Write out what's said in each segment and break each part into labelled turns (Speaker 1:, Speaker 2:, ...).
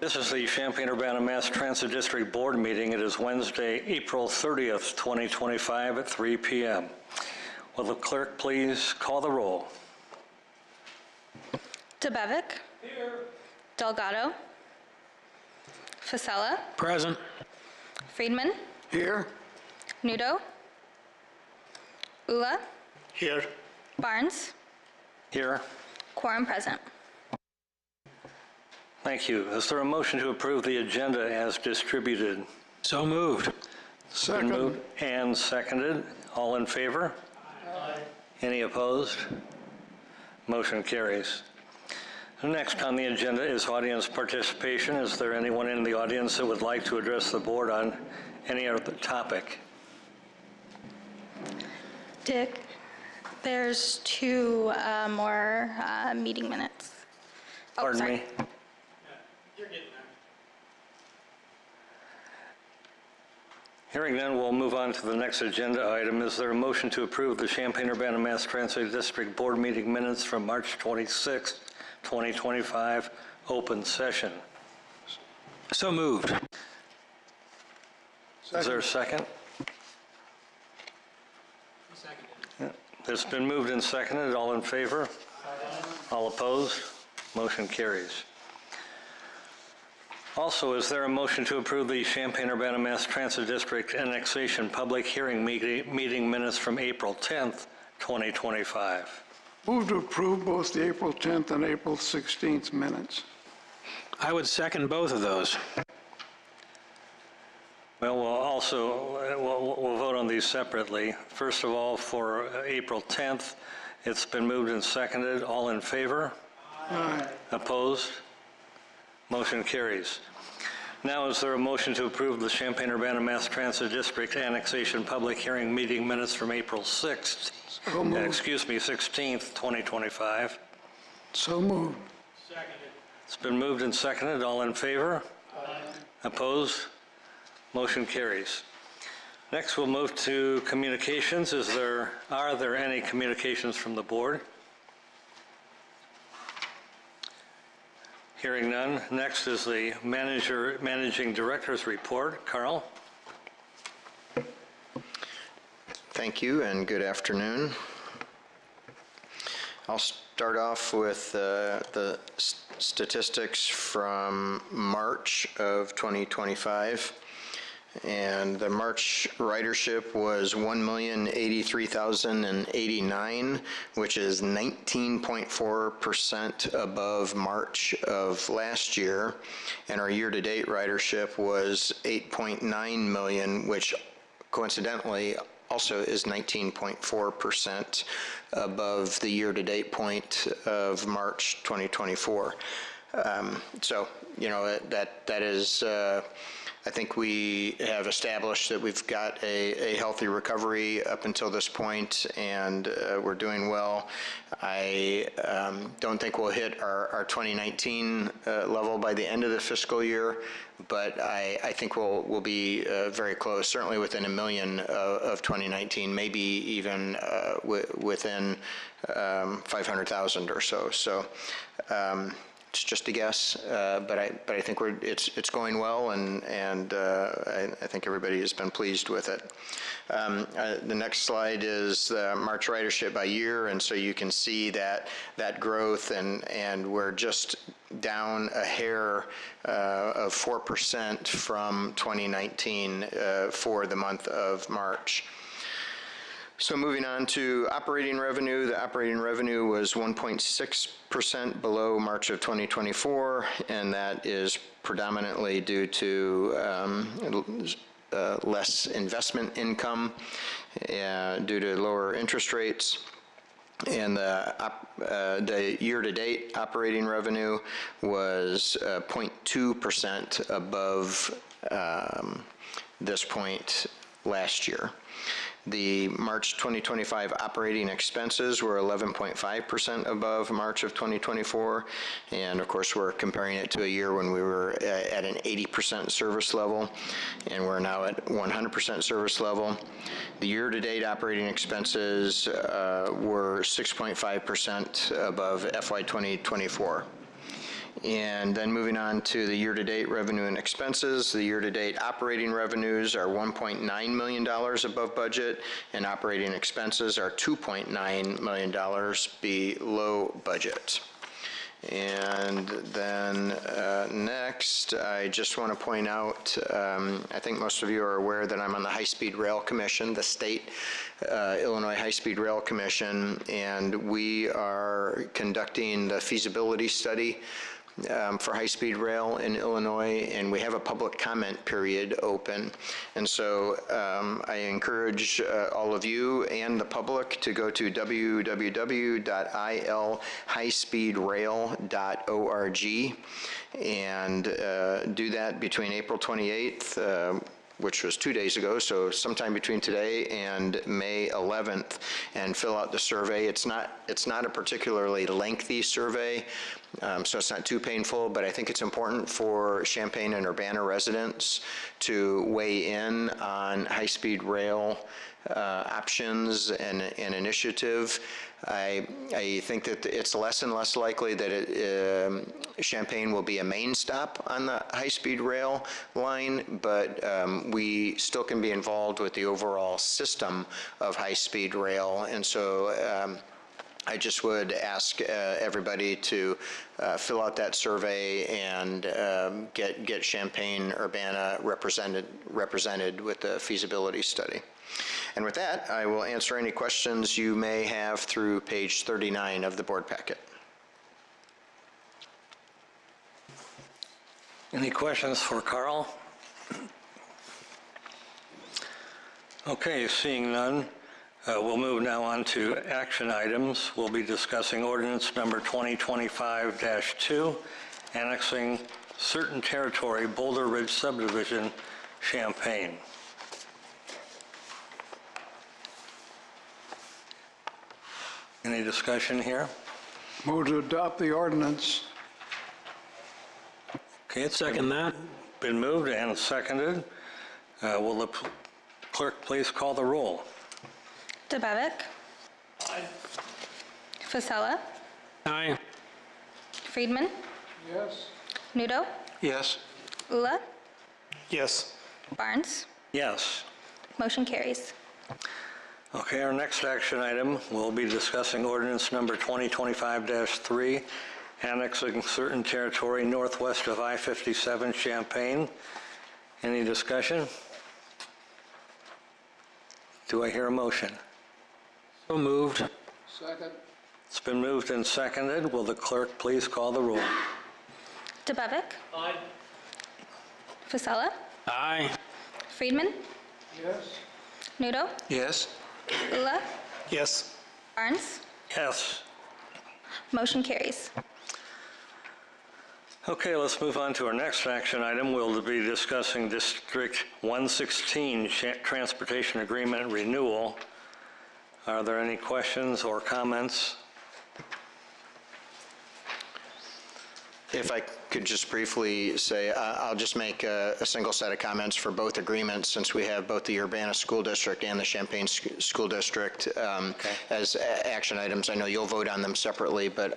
Speaker 1: This is the Champaign-Urbana Mass Transit District Board meeting. It is Wednesday, April 30th, 2025 at 3 p.m. Will the clerk please call the roll?
Speaker 2: DeBevick. Here. Delgado. Fasella.
Speaker 3: Present.
Speaker 2: Friedman.
Speaker 3: Here.
Speaker 2: Nudo. Ula.
Speaker 3: Here.
Speaker 2: Barnes.
Speaker 1: Here.
Speaker 2: Quorum present.
Speaker 1: Thank you. Is there a motion to approve the agenda as distributed?
Speaker 3: So moved.
Speaker 1: Second. Been moved and seconded. All in favor?
Speaker 3: Aye.
Speaker 1: Any opposed? Motion carries. Next on the agenda is audience participation. Is there anyone in the audience that would like to address the board on any other topic?
Speaker 2: Dick, there's two more meeting minutes. Oh,
Speaker 1: Pardon
Speaker 2: sorry.
Speaker 1: me?
Speaker 3: You're getting there.
Speaker 1: Hearing none, we'll move on to the next agenda item. Is there a motion to approve the Champaign-Urbana Mass Transit District Board meeting minutes from March 26, 2025, open session?
Speaker 3: So moved.
Speaker 1: Is there a second?
Speaker 3: Seconded.
Speaker 1: It's been moved and seconded. All in favor? All opposed? Motion carries. Also, is there a motion to approve the Champaign-Urbana Mass Transit District annexation public hearing meeting minutes from April 10th, 2025?
Speaker 4: Move to approve both the April 10th and April 16th minutes.
Speaker 3: I would second both of those.
Speaker 1: Well, we'll vote on these separately. First of all, for April 10th, it's been moved and seconded. All in favor?
Speaker 4: Aye.
Speaker 1: Opposed? Motion carries. Now, is there a motion to approve the Champaign-Urbana Mass Transit District annexation public hearing meeting minutes from April 6th,
Speaker 4: So moved.
Speaker 1: 16th, 2025?
Speaker 4: So moved.
Speaker 3: Seconded.
Speaker 1: It's been moved and seconded. All in favor?
Speaker 3: Aye.
Speaker 1: Opposed? Motion carries. Next, we'll move to communications. Are there any communications from the board? Hearing none. Next is the managing director's report. Carl?
Speaker 5: Thank you and good afternoon. I'll start off with the statistics from March of 2025. And the March ridership was 1,083,089, which is 19.4% above March of last year. And our year-to-date ridership was 8.9 million, which coincidentally also is 19.4% above the year-to-date point of March 2024. So, you know, that is, I think we have established that we've got a healthy recovery up until this point, and we're doing well. I don't think we'll hit our 2019 level by the end of the fiscal year, but I think we'll be very close, certainly within 1 million of 2019, maybe even within 500,000 or so. So. It's just a guess, but I think it's going well, and I think everybody has been pleased with it. The next slide is March ridership by year, and so you can see that growth, and we're just down a hair of 4% from 2019 for the month of March. So moving on to operating revenue, the operating revenue was 1.6% below March of 2024, and that is predominantly due to less investment income due to lower interest rates. And the year-to-date operating revenue was 0.2% above this point last year. The March 2025 operating expenses were 11.5% above March of 2024, and of course we're comparing it to a year when we were at an 80% service level, and we're now at 100% service level. The year-to-date operating expenses were 6.5% above FY 2024. And then moving on to the year-to-date revenue and expenses, the year-to-date operating revenues are $1.9 million above budget, and operating expenses are $2.9 million below budget. And then next, I just want to point out, I think most of you are aware that I'm on the High-Speed Rail Commission, the state Illinois High-Speed Rail Commission, and we are conducting the feasibility study for high-speed rail in Illinois, and we have a public comment period open. And so I encourage all of you and the public to go to www.ilhighspeedrail.org and do that between April 28th, which was 2 days ago, so sometime between today and May 11th, and fill out the survey. It's not a particularly lengthy survey, so it's not too painful, but I think it's important for Champaign and Urbana residents to weigh in on high-speed rail options and initiative. I think that it's less and less likely that Champaign will be a main stop on the high-speed rail line, but we still can be involved with the overall system of high-speed rail. And so I just would ask everybody to fill out that survey and get Champaign-Urbana represented with the feasibility study. And with that, I will answer any questions you may have through page 39 of the board packet.
Speaker 1: Any questions for Carl? Okay, seeing none, we'll move now on to action items. We'll be discussing ordinance number 2025-2, annexing certain territory, Boulder Ridge subdivision, Champaign. Any discussion here?
Speaker 4: Move to adopt the ordinance.
Speaker 1: Okay, it's
Speaker 3: Second that.
Speaker 1: been moved and seconded. Will the clerk please call the roll?
Speaker 2: DeBevick. Fasella.
Speaker 3: Aye.
Speaker 2: Friedman.
Speaker 4: Yes.
Speaker 2: Nudo.
Speaker 3: Yes.
Speaker 2: Ula.
Speaker 3: Yes.
Speaker 2: Barnes.
Speaker 1: Yes.
Speaker 2: Motion carries.
Speaker 1: Okay, our next action item, we'll be discussing ordinance number 2025-3, annexing certain territory northwest of I-57 Champaign. Any discussion? Do I hear a motion?
Speaker 3: So moved.
Speaker 4: Second.
Speaker 1: It's been moved and seconded. Will the clerk please call the roll?
Speaker 2: DeBevick.
Speaker 3: Aye.
Speaker 2: Fasella.
Speaker 3: Aye.
Speaker 2: Friedman.
Speaker 4: Yes.
Speaker 2: Nudo.
Speaker 3: Yes.
Speaker 2: Ula.
Speaker 3: Yes.
Speaker 2: Barnes.
Speaker 1: Yes.
Speaker 2: Motion carries.
Speaker 1: Okay, let's move on to our next action item. We'll be discussing District 116 Transportation Agreement Renewal. Are there any questions or comments?
Speaker 5: If I could just briefly say, I'll just make a single set of comments for both agreements, since we have both the Urbana School District and the Champaign School District as action items. I know you'll vote on them separately, but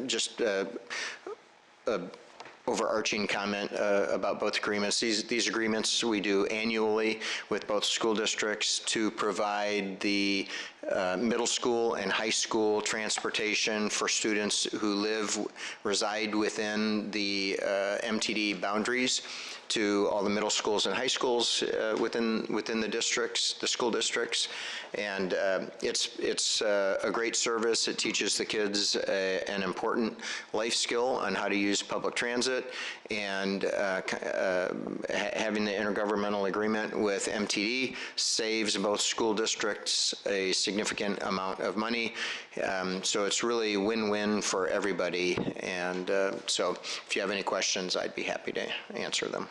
Speaker 5: just overarching comment about both agreements. These agreements we do annually with both school districts to provide the middle school and high school transportation for students who reside within the MTD boundaries to all the middle schools and high schools within the districts, the school districts. And it's a great service. It teaches the kids an important life skill on how to use public transit, and having the intergovernmental agreement with MTD saves both school districts a significant amount of money. So it's really win-win for everybody. And so if you have any questions, I'd be happy to answer them.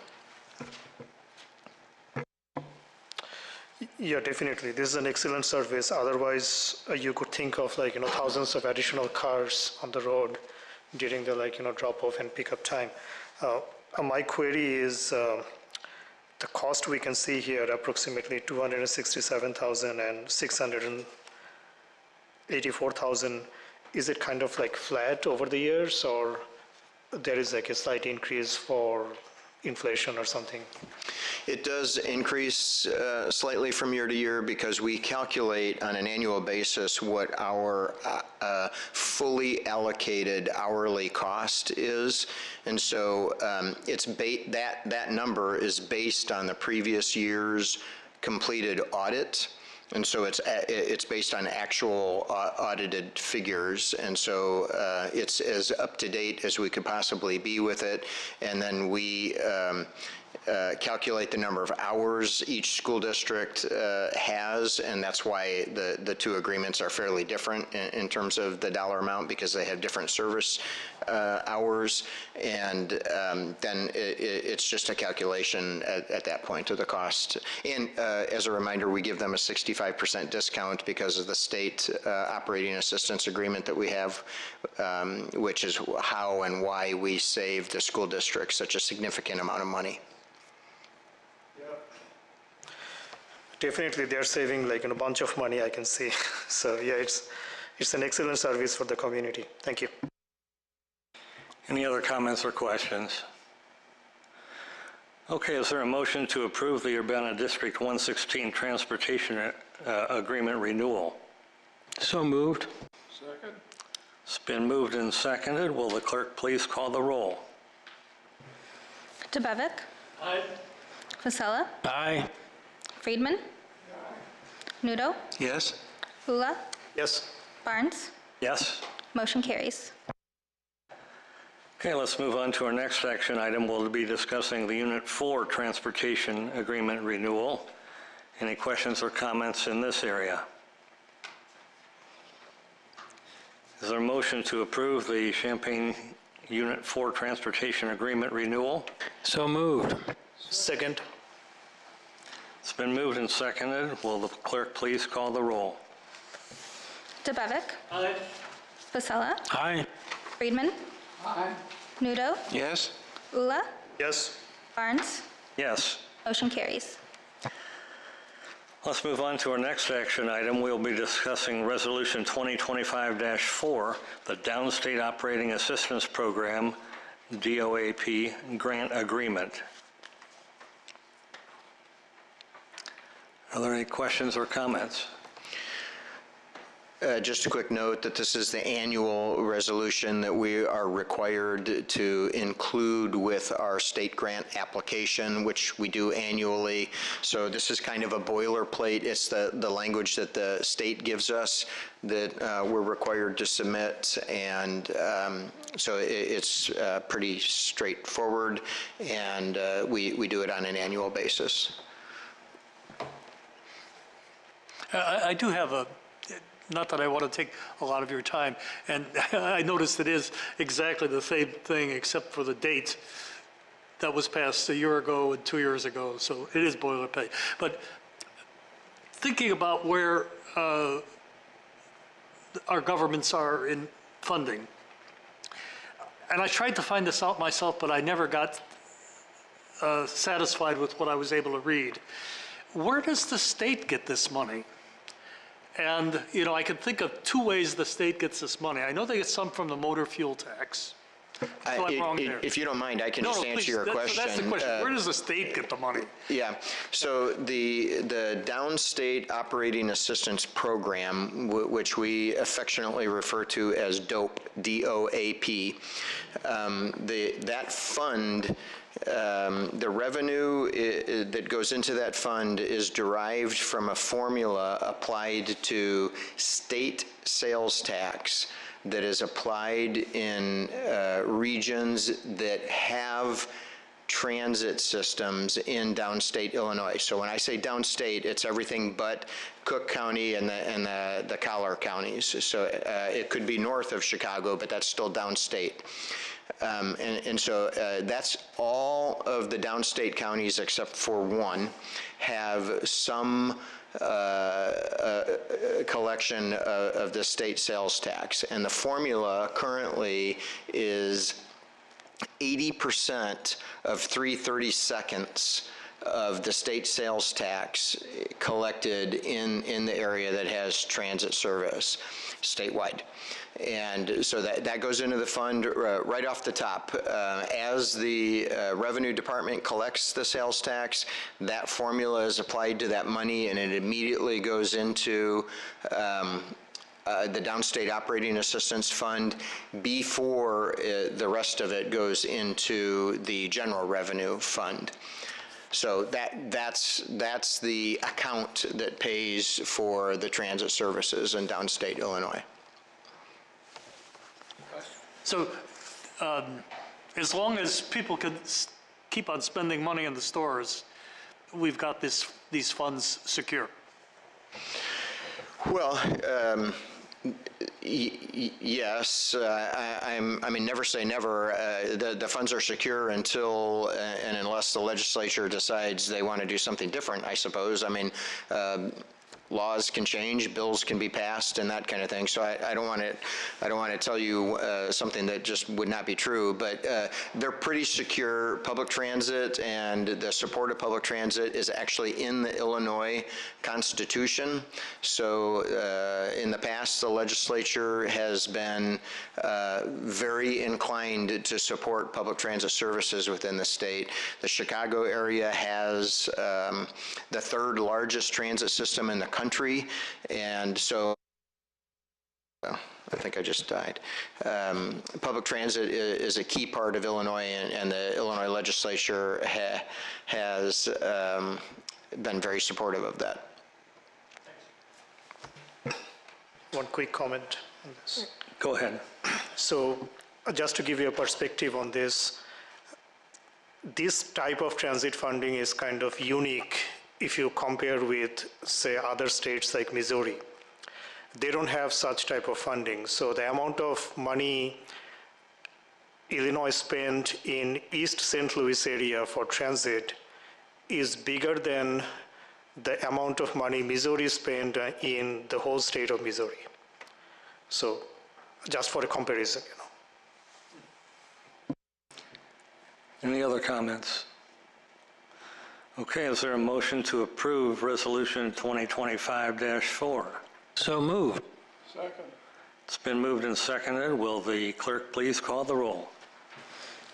Speaker 6: Yeah, definitely. This is an excellent service. Otherwise, you could think of thousands of additional cars on the road during the drop-off and pickup time. My query is the cost we can see here, approximately $267,000 and $684,000. Is it kind of flat over the years, or there is like a slight increase for inflation or something?
Speaker 5: It does increase slightly from year to year because we calculate on an annual basis what our fully allocated hourly cost is. And so that number is based on the previous year's completed audit. And so it's based on actual audited figures, and so it's as up to date as we could possibly be with it. And then we calculate the number of hours each school district has, and that's why the two agreements are fairly different in terms of the dollar amount, because they have different service hours, and then it's just a calculation at that point of the cost. And as a reminder, we give them a 65% discount because of the state operating assistance agreement that we have, which is how and why we save the school district such a significant amount of money.
Speaker 6: Definitely, they're saving like a bunch of money, I can see. So yeah, it's an excellent service for the community. Thank you.
Speaker 1: Any other comments or questions? Okay, is there a motion to approve the Urbana District 116 Transportation Agreement renewal?
Speaker 3: So moved.
Speaker 4: Second?
Speaker 1: It's been moved and seconded. Will the clerk please call the roll?
Speaker 2: DeBevick.
Speaker 3: Aye.
Speaker 2: Vasella.
Speaker 3: Aye.
Speaker 2: Friedman. Nudo.
Speaker 3: Yes.
Speaker 2: Ula.
Speaker 6: Yes.
Speaker 2: Barnes.
Speaker 1: Yes?
Speaker 2: Motion carries.
Speaker 1: Okay, let's move on to our next action item. We'll be discussing the Unit 4 Transportation Agreement renewal. Any questions or comments in this area? Is there a motion to approve the Champaign Unit 4 Transportation Agreement renewal?
Speaker 3: So moved.
Speaker 6: Second.
Speaker 1: It's been moved and seconded. Will the clerk please call the roll?
Speaker 2: DeBevick.
Speaker 3: Aye.
Speaker 2: Vasella.
Speaker 3: Aye.
Speaker 2: Friedman.
Speaker 4: Aye.
Speaker 2: Nudo.
Speaker 3: Yes.
Speaker 2: Ula.
Speaker 6: Yes.
Speaker 2: Barnes.
Speaker 1: Yes.
Speaker 2: Motion carries.
Speaker 1: Let's move on to our next action item. We'll be discussing Resolution 2025-4, the Downstate Operating Assistance Program, DOAP Grant Agreement. Are there any questions or comments?
Speaker 5: Just a quick note that this is the annual resolution that we are required to include with our state grant application, which we do annually. So this is kind of a boilerplate. It's the language that the state gives us that we're required to submit, and so it's pretty straightforward, and we do it on an annual basis.
Speaker 7: I do have a, not that I want to take a lot of your time, and I noticed it is exactly the same thing except for the date that was passed a year ago and 2 years ago, so it is boilerplate. But thinking about where our governments are in funding, and I tried to find this out myself, but I never got satisfied with what I was able to read. Where does the state get this money? And, you know, I can think of two ways the state gets this money. I know they get some from the motor fuel tax. So I'm wrong there.
Speaker 5: If you don't mind, I can
Speaker 7: No,
Speaker 5: just
Speaker 7: no,
Speaker 5: answer
Speaker 7: please.
Speaker 5: your question.
Speaker 7: So that's the question. Where does the state get the money?
Speaker 5: Yeah, so the Downstate Operating Assistance Program, which we affectionately refer to as DOAP, D-O-A-P, that fund, the revenue that goes into that fund is derived from a formula applied to state sales tax that is applied in regions that have transit systems in downstate Illinois. So when I say downstate, it's everything but Cook County and the collar counties. So it could be north of Chicago, but that's still downstate. And so that's all of the downstate counties except for one have some collection of the state sales tax. And the formula currently is 80% of 3/32 of the state sales tax collected in the area that has transit service statewide. And so that goes into the fund right off the top. As the Revenue Department collects the sales tax, that formula is applied to that money, and it immediately goes into the Downstate Operating Assistance Fund before the rest of it goes into the General Revenue Fund. So that's the account that pays for the transit services in downstate Illinois.
Speaker 7: So as long as people can keep on spending money in the stores, we've got these funds secure.
Speaker 5: Well, yes. I mean, never say never. The funds are secure until and unless the legislature decides they want to do something different, I suppose. I mean, laws can change, bills can be passed, and that kind of thing. So I don't want to tell you something that just would not be true. But they're pretty secure. Public transit and the support of public transit is actually in the Illinois Constitution. So in the past, the legislature has been very inclined to support public transit services within the state. The Chicago area has the third largest transit system in the country, and so well, I think I just died. Public transit is a key part of Illinois, and the Illinois legislature has been very supportive of that.
Speaker 6: One quick comment on this.
Speaker 1: Go ahead.
Speaker 6: So just to give you a perspective on this type of transit funding is kind of unique if you compare with, say, other states like Missouri. They don't have such type of funding. So the amount of money Illinois spent in East St. Louis area for transit is bigger than the amount of money Missouri spent in the whole state of Missouri. So just for a comparison,
Speaker 1: Any other comments? Okay, is there a motion to approve Resolution 2025-4?
Speaker 3: So moved.
Speaker 4: Second.
Speaker 1: It's been moved and seconded. Will the clerk please call the roll?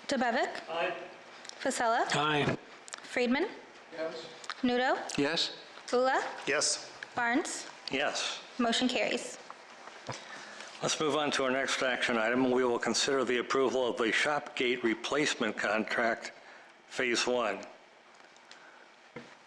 Speaker 2: DeBevick.
Speaker 7: Aye.
Speaker 2: Fasella.
Speaker 3: Aye.
Speaker 2: Friedman.
Speaker 4: Yes.
Speaker 2: Nudo.
Speaker 3: Yes?
Speaker 2: Ula.
Speaker 6: Yes.
Speaker 2: Barnes.
Speaker 1: Yes.
Speaker 2: Motion carries.
Speaker 1: Let's move on to our next action item. We will consider the approval of the shop gate replacement contract, Phase 1.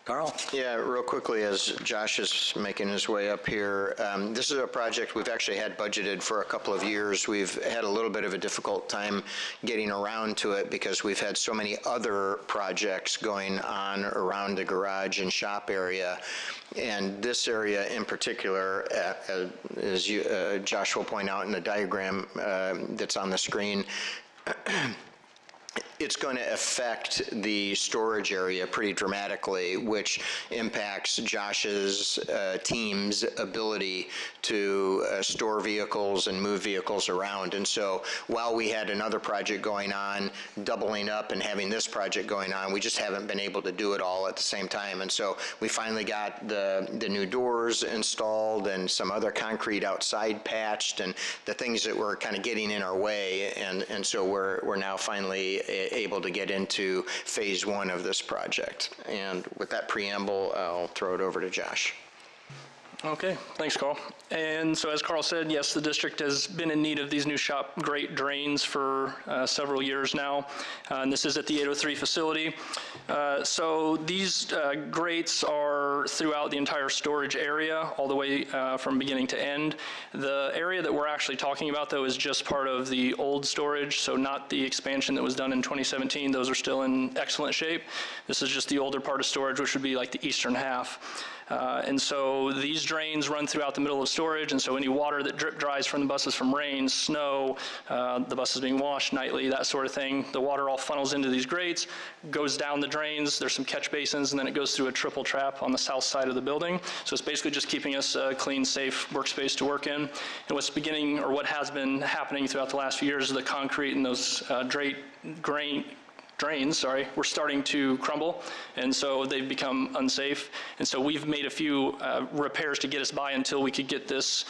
Speaker 1: Carl?
Speaker 5: Yeah, real quickly, as Josh is making his way up here, this is a project we've actually had budgeted for a couple of years. We've had a little bit of a difficult time getting around to it because we've had so many other projects going on around the garage and shop area. And this area in particular, as Josh will point out in the diagram that's on the screen, it's going to affect the storage area pretty dramatically, which impacts Josh's team's ability to store vehicles and move vehicles around. And so while we had another project going on, doubling up and having this project going on, we just haven't been able to do it all at the same time. And so we finally got the new doors installed and some other concrete outside patched and the things that were kind of getting in our way. And so we're now finally able to get into Phase 1 of this project. And with that preamble, I'll throw it over to Josh.
Speaker 8: Okay, thanks, Carl. And so as Carl said, yes, the district has been in need of these new shop grate drains for several years now. And this is at the 803 facility. So these grates are throughout the entire storage area, all the way from beginning to end. The area that we're actually talking about, though, is just part of the old storage, so not the expansion that was done in 2017. Those are still in excellent shape. This is just the older part of storage, which would be like the eastern half. And so these drains run throughout the middle of storage, and so any water that drip dries from the buses from rain, snow, the buses being washed nightly, that sort of thing, the water all funnels into these grates, goes down the drains, there's some catch basins, and then it goes through a triple trap on the south side of the building. So it's basically just keeping us a clean, safe workspace to work in. And what's beginning, or what has been happening throughout the last few years is the concrete and those drains, were starting to crumble, and so they've become unsafe. And so we've made a few repairs to get us by until we could get this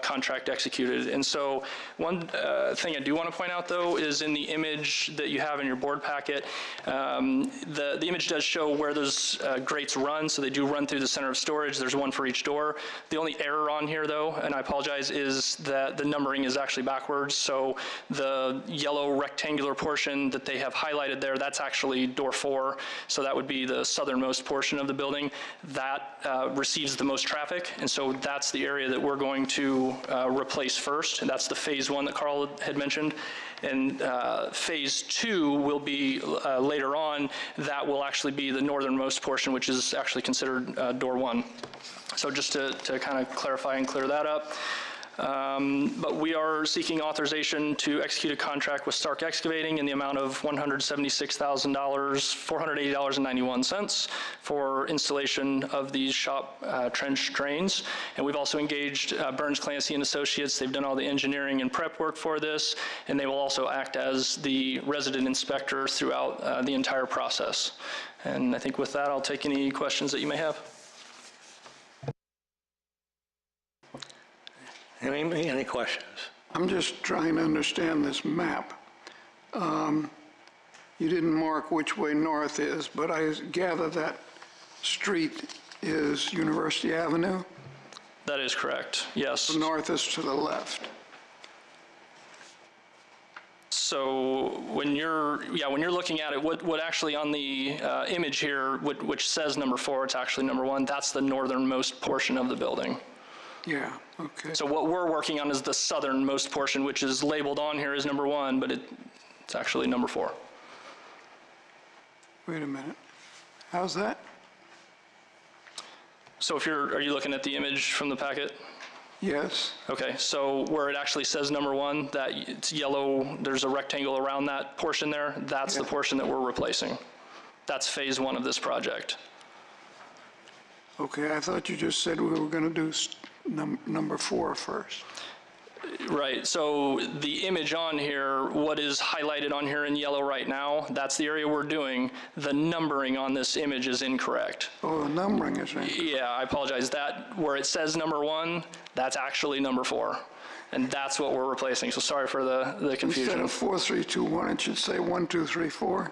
Speaker 8: contract executed. And so one thing I do want to point out, though, is in the image that you have in your board packet, the image does show where those grates run, so they do run through the center of storage. There's one for each door. The only error on here, though, and I apologize, is that the numbering is actually backwards. So the yellow rectangular portion that they have highlighted there, that's actually door 4. So that would be the southernmost portion of the building. That receives the most traffic, and so that's the area that we're going to replace first, and that's the phase 1 that Carl had mentioned. And phase 2 will be later on. That will actually be the northernmost portion, which is actually considered door 1. So just to kind of clarify and clear that up. But we are seeking authorization to execute a contract with Stark Excavating in the amount of $176,000, $480.91 for installation of these shop trench drains. And we've also engaged Burns Clancy and Associates. They've done all the engineering and prep work for this, and they will also act as the resident inspector throughout the entire process. And I think with that, I'll take any questions that you may have.
Speaker 1: Any questions?
Speaker 4: I'm just trying to understand this map. You didn't mark which way north is, but I gather that street is University Avenue?
Speaker 8: That is correct, yes.
Speaker 4: The north is to the left.
Speaker 8: So when you're looking at it, what actually on the image here, which says number 4, it's actually number 1, that's the northernmost portion of the building.
Speaker 4: Yeah, okay.
Speaker 8: So what we're working on is the southernmost portion, which is labeled on here as number 1, but it's actually number 4.
Speaker 4: Wait a minute. How's that?
Speaker 8: So are you looking at the image from the packet?
Speaker 4: Yes.
Speaker 8: Okay, so where it actually says number 1, that it's yellow, there's a rectangle around that portion there, that's the portion that we're replacing. That's phase 1 of this project.
Speaker 4: Okay, I thought you just said we were going to do number 4 first.
Speaker 8: Right, so the image on here, what is highlighted on here in yellow right now, that's the area we're doing. The numbering on this image is incorrect.
Speaker 4: Oh, the numbering is right.
Speaker 8: Yeah, I apologize. That, where it says number 1, that's actually number 4. And that's what we're replacing, so sorry for the confusion.
Speaker 4: Instead of 4, 3, 2, 1, it should say 1, 2, 3, 4.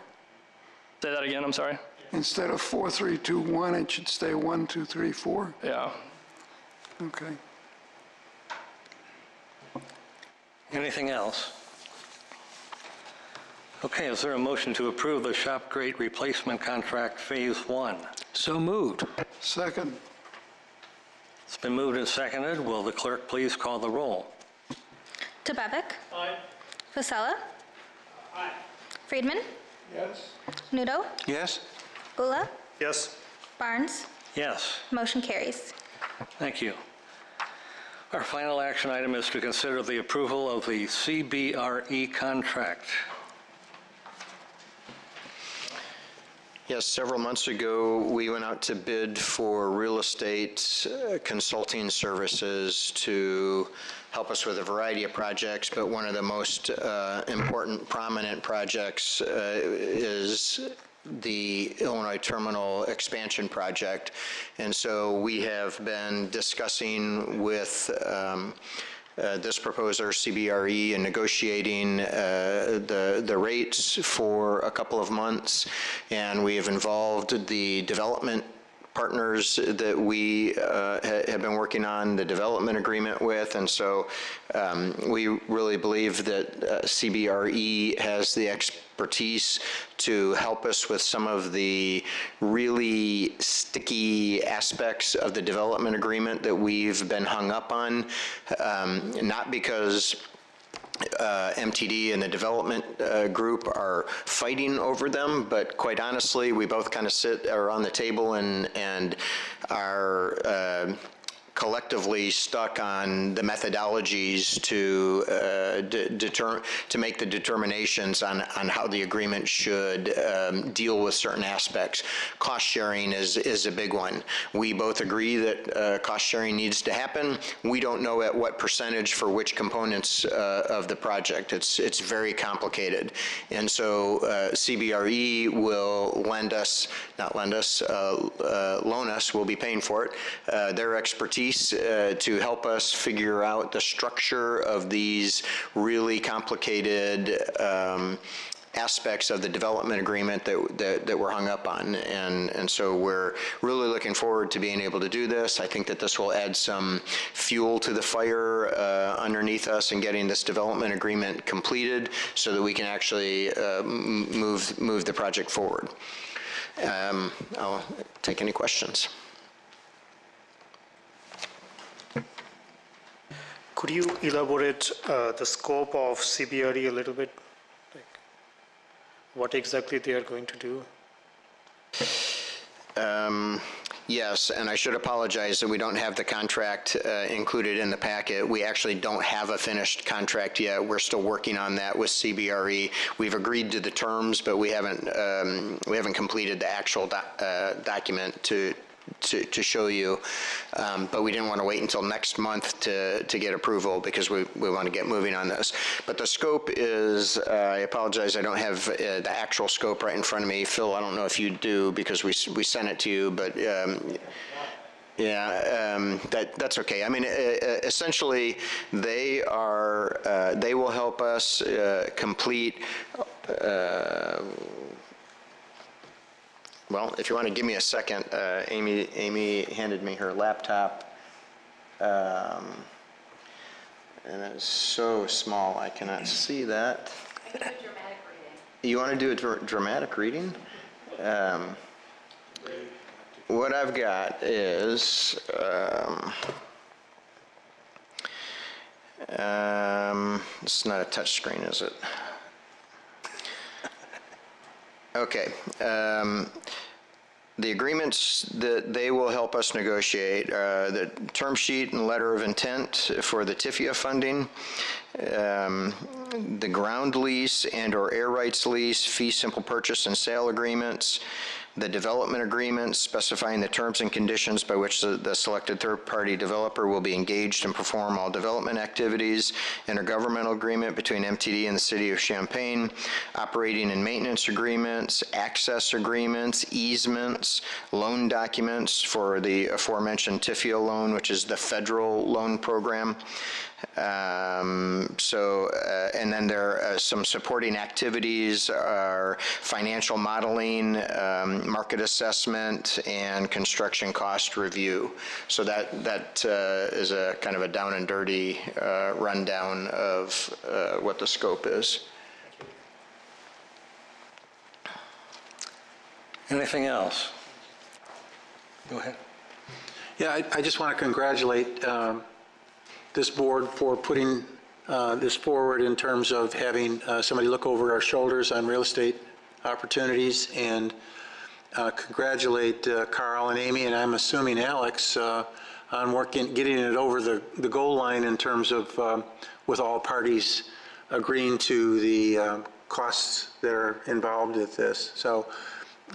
Speaker 8: Say that again, I'm sorry.
Speaker 4: Instead of 4, 3, 2, 1, it should stay 1, 2, 3, 4.
Speaker 8: Yeah.
Speaker 4: Okay.
Speaker 1: Anything else? Okay, is there a motion to approve the shop grate replacement contract phase 1?
Speaker 3: So moved.
Speaker 4: Second.
Speaker 1: It's been moved and seconded. Will the clerk please call the roll?
Speaker 2: Tebevic. Aye. Vasella. Aye. Friedman.
Speaker 4: Yes.
Speaker 2: Nudo.
Speaker 3: Yes?
Speaker 2: Ula.
Speaker 6: Yes.
Speaker 2: Barnes.
Speaker 1: Yes.
Speaker 2: Motion carries.
Speaker 1: Thank you. Our final action item is to consider the approval of the CBRE contract.
Speaker 5: Yes, several months ago, we went out to bid for real estate consulting services to help us with a variety of projects, but one of the most important, prominent projects is the Illinois Terminal Expansion Project. And so we have been discussing with this proposer, CBRE, and negotiating the rates for a couple of months. And we have involved the development partners that we have been working on the development agreement with. And so we really believe that CBRE has the expertise to help us with some of the really sticky aspects of the development agreement that we've been hung up on, not because MTD and the development group are fighting over them, but quite honestly, we both kind of sit on the table and are collectively stuck on the methodologies to make the determinations on how the agreement should deal with certain aspects. Cost sharing is a big one. We both agree that cost sharing needs to happen. We don't know at what percentage for which components of the project. It's very complicated. And so CBRE will loan us, we'll be paying for it, their expertise to help us figure out the structure of these really complicated aspects of the development agreement that we're hung up on. And so we're really looking forward to being able to do this. I think that this will add some fuel to the fire underneath us in getting this development agreement completed so that we can actually move the project forward. I'll take any questions.
Speaker 6: Could you elaborate the scope of CBRE a little bit? Like, what exactly they are going to do?
Speaker 5: Yes, and I should apologize that we don't have the contract included in the packet. We actually don't have a finished contract yet. We're still working on that with CBRE. We've agreed to the terms, but we haven't completed the actual document to show you, but we didn't want to wait until next month to get approval because we want to get moving on this. But the scope is, I apologize, I don't have the actual scope right in front of me. Phil, I don't know if you do because we sent it to you, but yeah, that's okay. I mean, essentially, they will help us complete. Well, if you want to give me a second, Amy handed me her laptop, and it's so small I cannot see that. I can do a dramatic reading. You want to do a dramatic reading? What I've got is, it's not a touch screen, is it? Okay. The agreements that they will help us negotiate, the term sheet and letter of intent for the TIFIA funding, the ground lease and or air rights lease, fee simple purchase and sale agreements, the development agreements specifying the terms and conditions by which the selected third-party developer will be engaged and perform all development activities, intergovernmental agreement between MTD and the City of Champaign, operating and maintenance agreements, access agreements, easements, loan documents for the aforementioned TIFIA loan, which is the federal loan program. And then there are some supporting activities are financial modeling, market assessment, and construction cost review. So that is a kind of a down and dirty rundown of what the scope is.
Speaker 1: Anything else? Go ahead.
Speaker 3: Yeah, I just want to congratulate this board for putting this forward in terms of having somebody look over our shoulders on real estate opportunities, and congratulate Carl and Amy, and I'm assuming Alex, on getting it over the goal line in terms of with all parties agreeing to the costs that are involved with this. So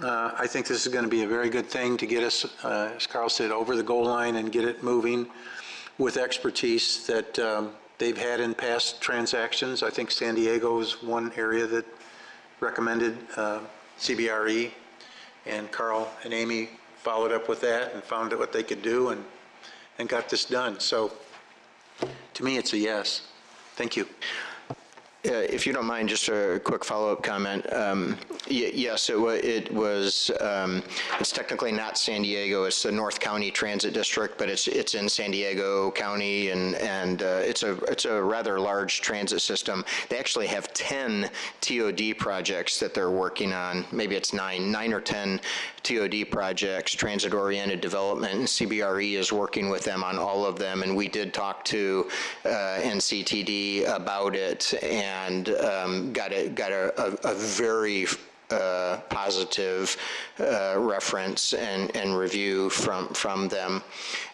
Speaker 3: I think this is going to be a very good thing to get us, as Carl said, over the goal line and get it moving with expertise that they've had in past transactions. I think San Diego is one area that recommended CBRE, and Carl and Amy followed up with that and found out what they could do and got this done. So to me, it's a yes. Thank you.
Speaker 5: If you don't mind, just a quick follow-up comment. Yes, it's technically not San Diego. It's the North County Transit District, but it's in San Diego County, and it's a rather large transit system. They actually have 10 TOD projects that they're working on. Maybe it's 9 or 10 TOD projects, transit-oriented development, and CBRE is working with them on all of them. And we did talk to NCTD about it, and got a very positive reference and review from them.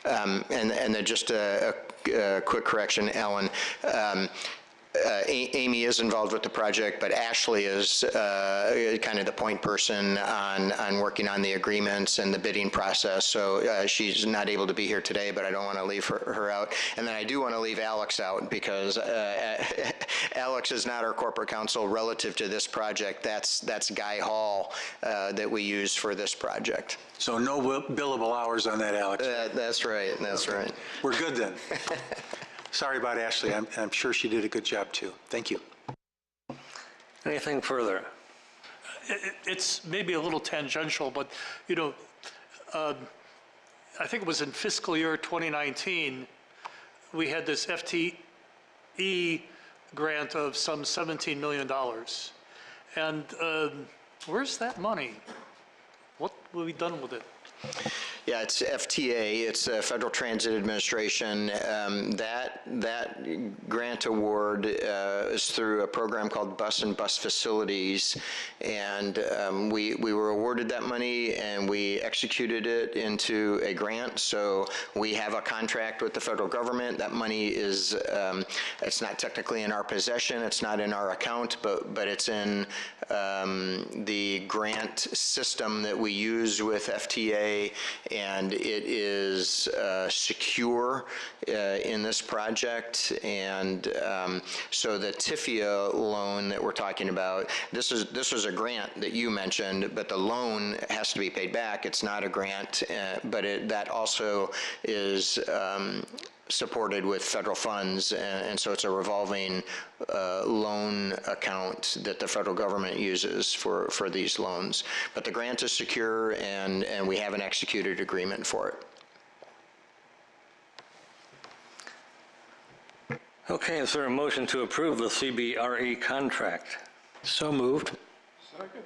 Speaker 5: And then just a quick correction, Ellen. Amy is involved with the project, but Ashley is kind of the point person on working on the agreements and the bidding process. So she's not able to be here today, but I don't want to leave her out. And then I do want to leave Alex out because Alex is not our corporate counsel relative to this project. That's Guy Hall that we use for this project.
Speaker 3: So no billable hours on that, Alex.
Speaker 5: That's right. That's right.
Speaker 3: We're good then. Sorry about Ashley. I'm sure she did a good job too. Thank you.
Speaker 1: Anything further?
Speaker 7: It's maybe a little tangential, but, you know, I think it was in fiscal year 2019, we had this FTE grant of some $17 million. And where's that money? What will be done with it?
Speaker 5: Yeah, it's FTA, it's Federal Transit Administration. That grant award is through a program called Bus and Bus Facilities, and we were awarded that money and we executed it into a grant. So we have a contract with the federal government. That money is, it's not technically in our possession, it's not in our account, but it's in the grant system that we use with FTA, and it is secure in this project. And so the TIFIA loan that we're talking about, this was a grant that you mentioned, but the loan has to be paid back. It's not a grant, but that also is supported with federal funds, and so it's a revolving loan account that the federal government uses for these loans. But the grant is secure, and we have an executed agreement for it.
Speaker 1: Okay, is there a motion to approve the CBRE contract?
Speaker 3: So moved.
Speaker 4: Second.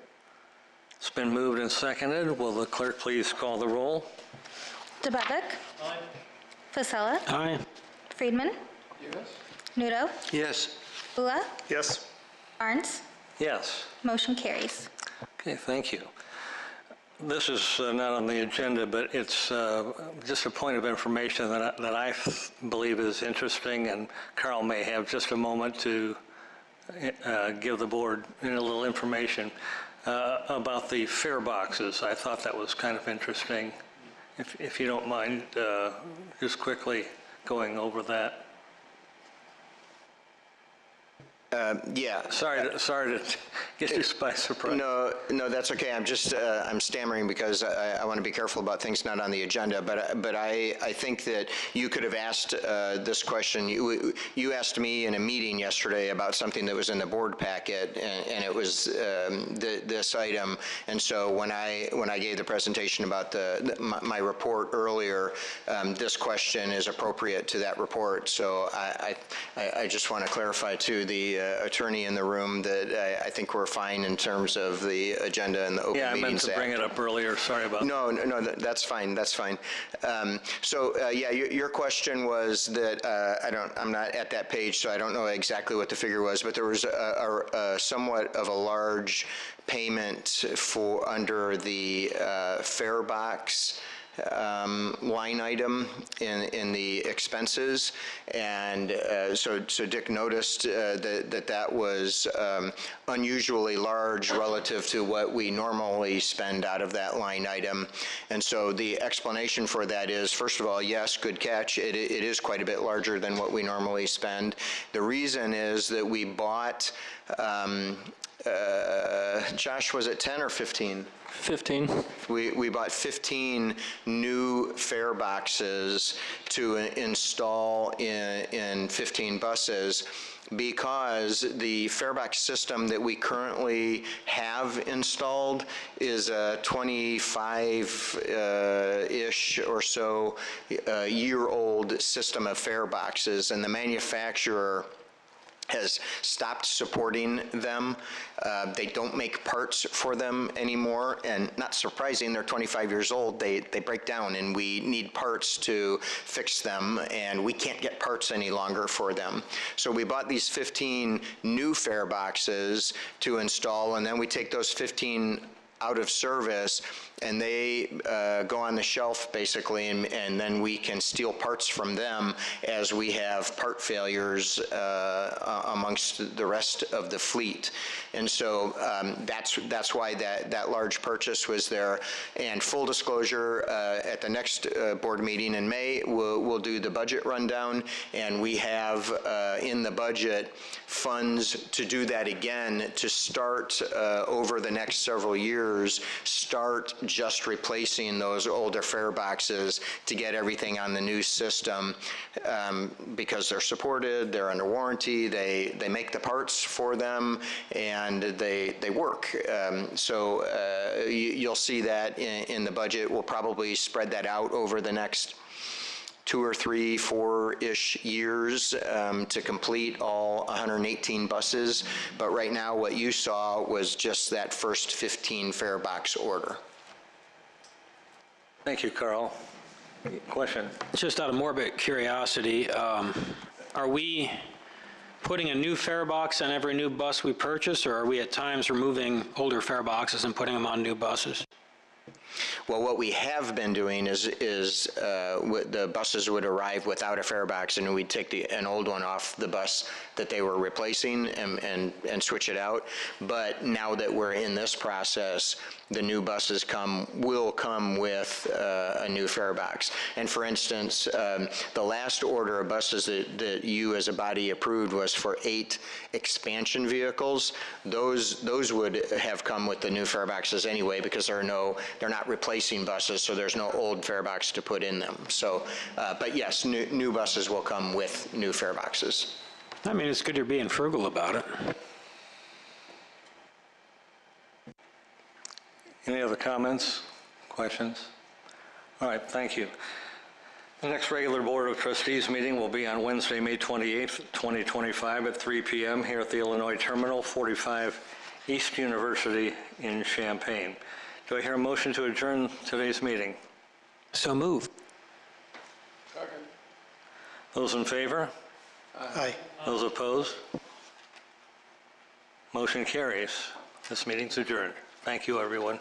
Speaker 1: It's been moved and seconded. Will the clerk please call the roll?
Speaker 2: DeBevick. Aye. Fasella.
Speaker 3: Aye.
Speaker 2: Friedman.
Speaker 4: Yes.
Speaker 2: Nudo.
Speaker 3: Yes.
Speaker 2: Bula.
Speaker 6: Yes.
Speaker 2: Barnes.
Speaker 1: Yes.
Speaker 2: Motion carries.
Speaker 1: Okay, thank you. This is not on the agenda, but it's just a point of information that I believe is interesting, and Carl may have just a moment to give the board a little information about the fare boxes. I thought that was kind of interesting. If you don't mind just quickly going over that.
Speaker 5: Yeah.
Speaker 1: Sorry to get you by surprise.
Speaker 5: No, that's okay. I'm just, I'm stammering because I want to be careful about things not on the agenda, but I think that you could have asked this question. You asked me in a meeting yesterday about something that was in the board packet, and it was this item. And so when I gave the presentation about my report earlier, this question is appropriate to that report. So I just want to clarify to the attorney in the room that I think we're fine in terms of the agenda and the Open Meetings Act.
Speaker 1: Yeah, I meant to bring it up earlier. Sorry about that.
Speaker 5: No, that's fine. That's fine. Yeah, your question was that I'm not at that page, so I don't know exactly what the figure was, but there was a somewhat of a large payment for under the fare box line item in the expenses, and so Dick noticed that was unusually large relative to what we normally spend out of that line item. And so the explanation for that is, first of all, yes, good catch, it is quite a bit larger than what we normally spend. The reason is that we bought Josh, was it 10 or 15?
Speaker 8: 15.
Speaker 5: We bought 15 new fare boxes to install in 15 buses, because the fare box system that we currently have installed is a 25-ish or so year-old system of fare boxes, and the manufacturer has stopped supporting them. They don't make parts for them anymore, and not surprising, they're 25 years old, they break down, and we need parts to fix them, and we can't get parts any longer for them. So we bought these 15 new fare boxes to install, and then we take those 15 out of service, and they go on the shelf basically, and then we can steal parts from them as we have part failures amongst the rest of the fleet. And so that's why that large purchase was there. And full disclosure, at the next board meeting in May, we'll do the budget rundown, and we have in the budget funds to do that again, to start over the next several years, start just replacing those older fare boxes to get everything on the new system, because they're supported, they're under warranty, they make the parts for them, and they work. So you'll see that in the budget. We'll probably spread that out over the next 2 or 3, 4-ish years to complete all 118 buses. But right now, what you saw was just that first 15 fare box order.
Speaker 1: Thank you, Carl. Question?
Speaker 9: Just out of morbid curiosity, are we putting a new fare box on every new bus we purchase, or are we at times removing older fare boxes and putting them on new buses?
Speaker 5: Well, what we have been doing is the buses would arrive without a fare box, and we'd take an old one off the bus that they were replacing and switch it out. But now that we're in this process, the new buses will come with a new fare box. And for instance, the last order of buses that you as a body approved was for 8 expansion vehicles. Those would have come with the new fare boxes anyway, because they're not replacing buses, so there's no old fare box to put in them. So, but yes, new buses will come with new fare boxes.
Speaker 9: I mean, it's good you're being frugal about it.
Speaker 1: Any other comments, questions? All right, thank you. The next regular Board of Trustees meeting will be on Wednesday, May 28th, 2025 at 3 p.m. here at the Illinois Terminal, 45 East University in Champaign. Do I hear a motion to adjourn today's meeting?
Speaker 9: So moved.
Speaker 1: Those in favor?
Speaker 6: Aye.
Speaker 1: Those opposed? Motion carries. This meeting's adjourned. Thank you, everyone.